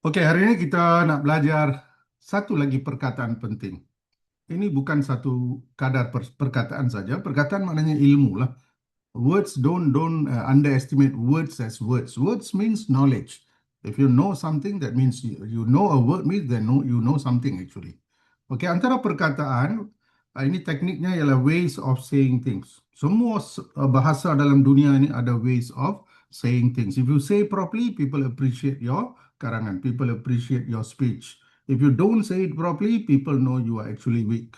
Okey, hari ini kita nak belajar satu lagi perkataan penting. Ini bukan satu kadar perkataan saja. Perkataan maknanya ilmu lah. Words don't underestimate words as words. Words means knowledge. If you know something, that means you know a word means then you know something actually. Okey, antara perkataan ini tekniknya ialah ways of saying things. Semua bahasa dalam dunia ini ada ways of saying things. If you say properly, people appreciate your karangan. People appreciate your speech. If you don't say it properly, people know you are actually weak.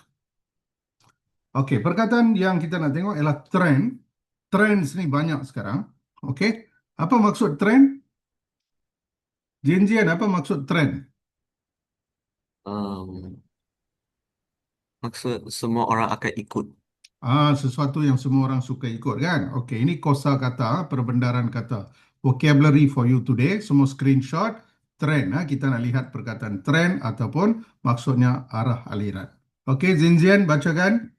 Okey, perkataan yang kita nak tengok ialah trend. Trends ni banyak sekarang. Okey, apa maksud trend? Jian, apa maksud trend? Um, Maksud semua orang akan ikut. Sesuatu yang semua orang suka ikut kan? Okey, ini kosa kata, perbendaharaan kata. Vocabulary for you today, semua screenshot. Trend, kita nak lihat perkataan trend ataupun maksudnya arah aliran. Okey, Jian, bacakan.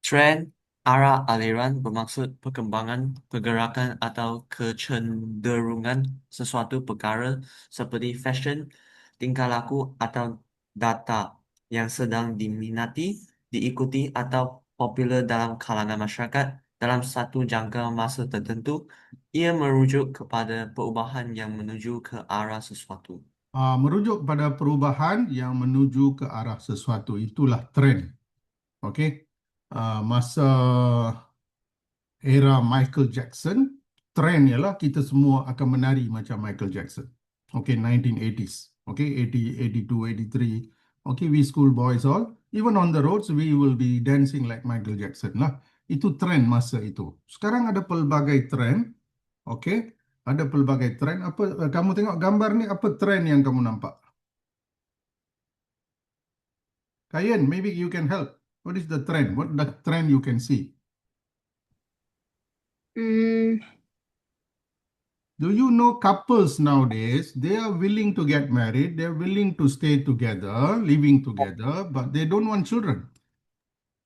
Trend, arah aliran bermaksud perkembangan, pergerakan atau kecenderungan sesuatu perkara seperti fashion, tingkah laku atau data yang sedang diminati, diikuti atau popular dalam kalangan masyarakat dalam satu jangka masa tertentu. Ia merujuk kepada perubahan yang menuju ke arah sesuatu. Merujuk pada perubahan yang menuju ke arah sesuatu. Itulah trend. Okey. Masa era Michael Jackson, trend ialah kita semua akan menari macam Michael Jackson. Okay, 1980s. Okay, 80, 82, 83. Okay, we school boys all, even on the roads, we will be dancing like Michael Jackson lah. Itu trend masa itu. Sekarang ada pelbagai trend. Okay, ada pelbagai trend. Apa kamu tengok gambar ni, apa trend yang kamu nampak? Kayen, maybe you can help. What is the trend? What the trend you can see? Mm, Do you know couples nowadays, they are willing to get married, they're willing to stay together, living together, but they don't want children.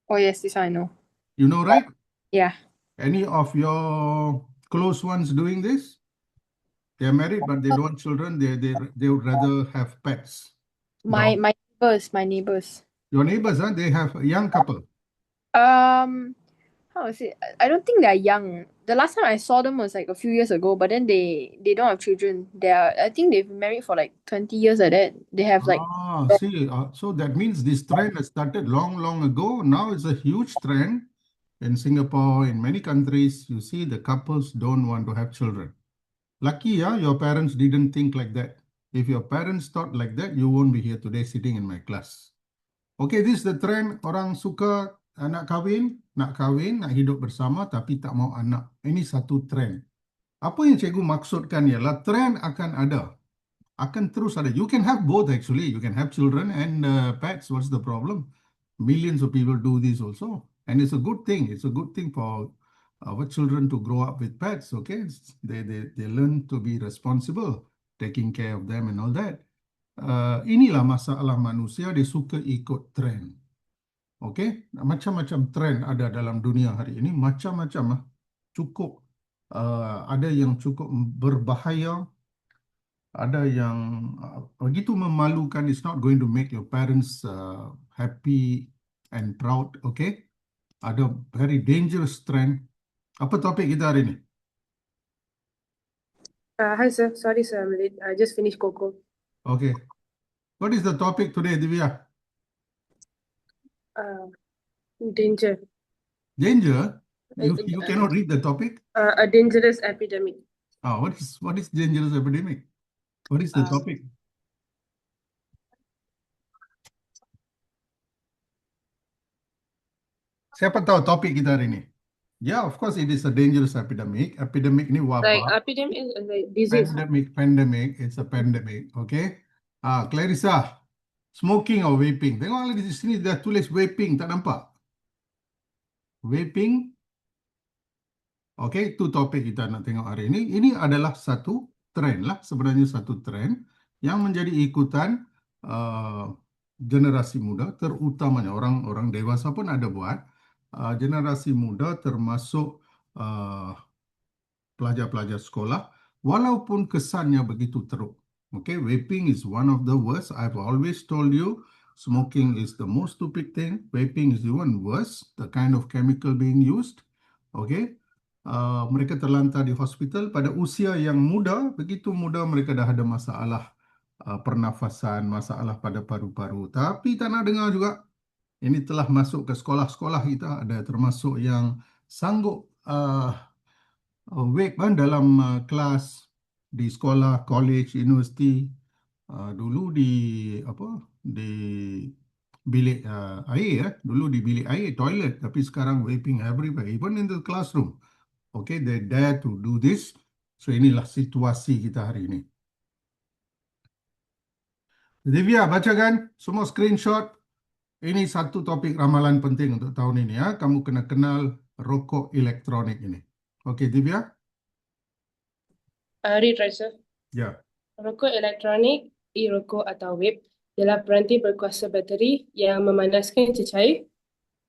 oh yes, this I know. You know, right? Yeah. Any of your close ones doing this? They're married, but they don't want children. They would rather have pets. My Dog. my neighbors. Your neighbors, they have a young couple. How is it? I don't think they're young. The last time I saw them was like a few years ago, but then they don't have children. I think they've been married for like 20 years like that. They have like See, so that means this trend has started long, long ago. Now it's a huge trend in Singapore, in many countries. You see, the couples don't want to have children. Lucky, your parents didn't think like that. If your parents thought like that, you won't be here today sitting in my class. Okay, this is the trend. Orang suka nak kahwin, nak hidup bersama, tapi tak mau anak. Ini satu trend. Apa yang cikgu maksudkan ialah trend akan ada. Akan terus ada. You can have both actually. You can have children and pets. What's the problem? Millions of people do this also. And it's a good thing. It's a good thing for our children to grow up with pets, okay? They learn to be responsible, taking care of them and all that. Inilah masalah manusia, dia suka ikut trend. Okay? Macam-macam trend ada dalam dunia hari ini. Macam-macam. Cukup. Ada yang cukup berbahaya. Ada yang begitu memalukan. It's not going to make your parents happy and proud, okay? Ada very dangerous trend. Apa topik kita hari ini? Hi sir, sorry sir, I'm late. I just finished Coco. Okay. What is the topic today, Divya? Danger. Danger? You cannot read the topic? A dangerous epidemic. What is dangerous epidemic? What is the topic? Siapa tahu topik kita hari ini? Yeah, of course it is a dangerous epidemic. Epidemic ni wabak. Like epidemic is like disease. Pandemic. It's a pandemic. Okay. Clarissa, smoking or vaping? Tengok lagi di sini dah tulis vaping, tak nampak? Vaping. Okay, itu topik kita nak tengok hari ini. Ini adalah satu trend lah, sebenarnya satu trend yang menjadi ikutan generasi muda, terutamanya orang-orang dewasa pun ada buat. Generasi muda termasuk pelajar-pelajar sekolah, walaupun kesannya begitu teruk. Okay, vaping is one of the worst. I've always told you smoking is the most stupid thing. Vaping is even worse, the kind of chemical being used. Okay, mereka terlantar di hospital pada usia yang muda, begitu muda mereka dah ada masalah pernafasan, masalah pada paru-paru. Tapi tak nak dengar juga. Ini telah masuk ke sekolah-sekolah kita, ada termasuk yang sanggup vape dalam kelas di sekolah, college, universiti. Dulu di bilik air, dulu di bilik air, toilet, tapi sekarang vaping everywhere, even in the classroom. Okay, they dare to do this. So inilah situasi kita hari ini. Divya, bacakan semua screenshot. Ini satu topik ramalan penting untuk tahun ini ya. Kamu kena kenal rokok elektronik ini. Okey, Divya? Read, right, sir? Ya. Rokok elektronik, e-rokok atau vape adalah peranti berkuasa bateri yang memanaskan cecair,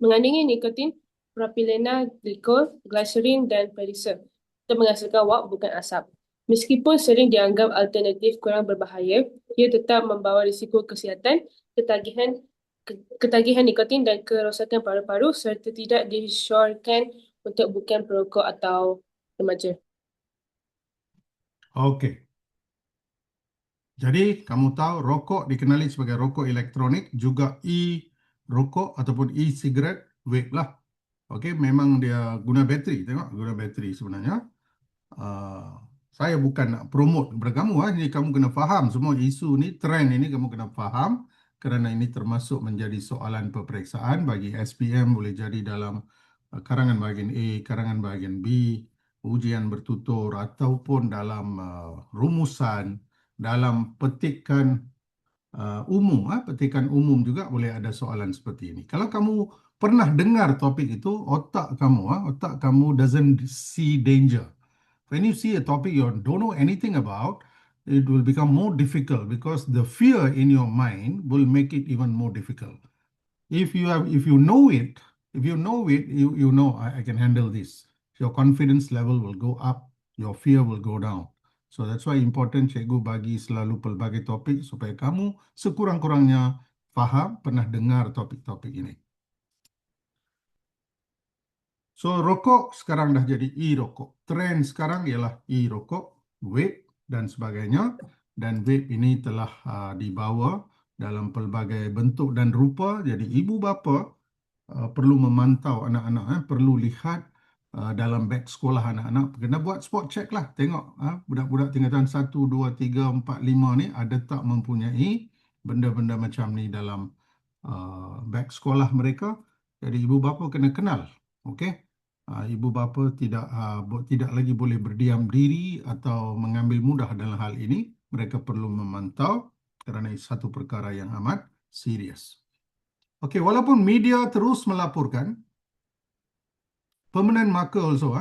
mengandungi nikotin, propilena, glikol, glycerin dan perisa untuk menghasilkan wap bukan asap. Meskipun sering dianggap alternatif kurang berbahaya, ia tetap membawa risiko kesihatan, ketagihan nikotin dan kerosakan paru-paru serta tidak disyorkan untuk bukan perokok atau remaja. Okey. Jadi, kamu tahu rokok dikenali sebagai rokok elektronik, juga e-rokok ataupun e-cigarette, vape lah. Okey, memang dia guna bateri. Tengok, guna bateri sebenarnya. Saya bukan nak promote kepada kamu. Jadi kamu kena faham semua isu ni, trend ini kamu kena faham. Kerana ini termasuk menjadi soalan peperiksaan bagi SPM, boleh jadi dalam karangan bahagian A, karangan bahagian B, ujian bertutur ataupun dalam rumusan, dalam petikan umum, petikan umum juga boleh ada soalan seperti ini. Kalau kamu pernah dengar topik itu, otak kamu doesn't see danger. When you see a topic you don't know anything about, it will become more difficult because the fear in your mind will make it even more difficult. If you know it, you know I can handle this. Your confidence level will go up, your fear will go down. So that's why important cikgu bagi selalu pelbagai topik supaya kamu sekurang-kurangnya faham, pernah dengar topik-topik ini. So rokok sekarang dah jadi e-rokok. Trend sekarang ialah e-rokok, vape dan sebagainya. Dan vape ini telah dibawa dalam pelbagai bentuk dan rupa. Jadi ibu bapa perlu memantau anak-anak, perlu lihat dalam beg sekolah anak-anak. Kena buat spot check lah. Tengok budak-budak tingkatan 1, 2, 3, 4, 5 ni ada tak mempunyai benda-benda macam ni dalam beg sekolah mereka. Jadi ibu bapa kena kenal. Okey. Ibu bapa tidak lagi boleh berdiam diri atau mengambil mudah dalam hal ini. Mereka perlu memantau kerana ini satu perkara yang amat serius. Okey, walaupun media terus melaporkan, permanent marker also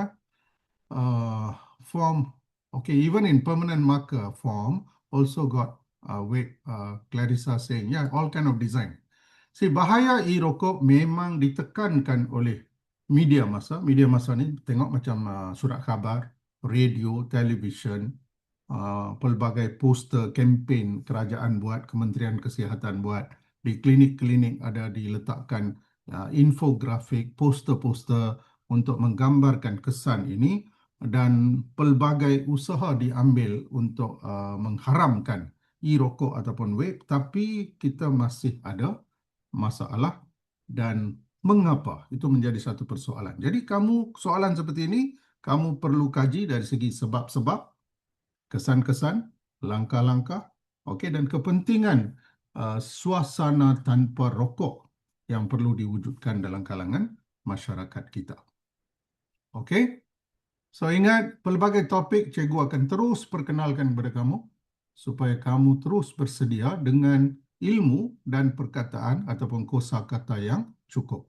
form. Okay, even in permanent marker form also got Clarissa saying, yeah, all kind of design. See, bahaya e-rokok memang ditekankan oleh media masa. Media masa ni tengok macam surat khabar, radio, televisyen, pelbagai poster, kempen kerajaan buat, Kementerian Kesihatan buat, di klinik-klinik ada diletakkan infografik, poster-poster untuk menggambarkan kesan ini, dan pelbagai usaha diambil untuk mengharamkan e-rokok ataupun vape, tapi kita masih ada masalah. Dan mengapa? Itu menjadi satu persoalan. Jadi soalan seperti ini kamu perlu kaji dari segi sebab-sebab, kesan-kesan, langkah-langkah, okey, dan kepentingan suasana tanpa rokok yang perlu diwujudkan dalam kalangan masyarakat kita. Okey? So ingat, pelbagai topik cikgu akan terus perkenalkan kepada kamu supaya kamu terus bersedia dengan ilmu dan perkataan ataupun kosakata yang cukup.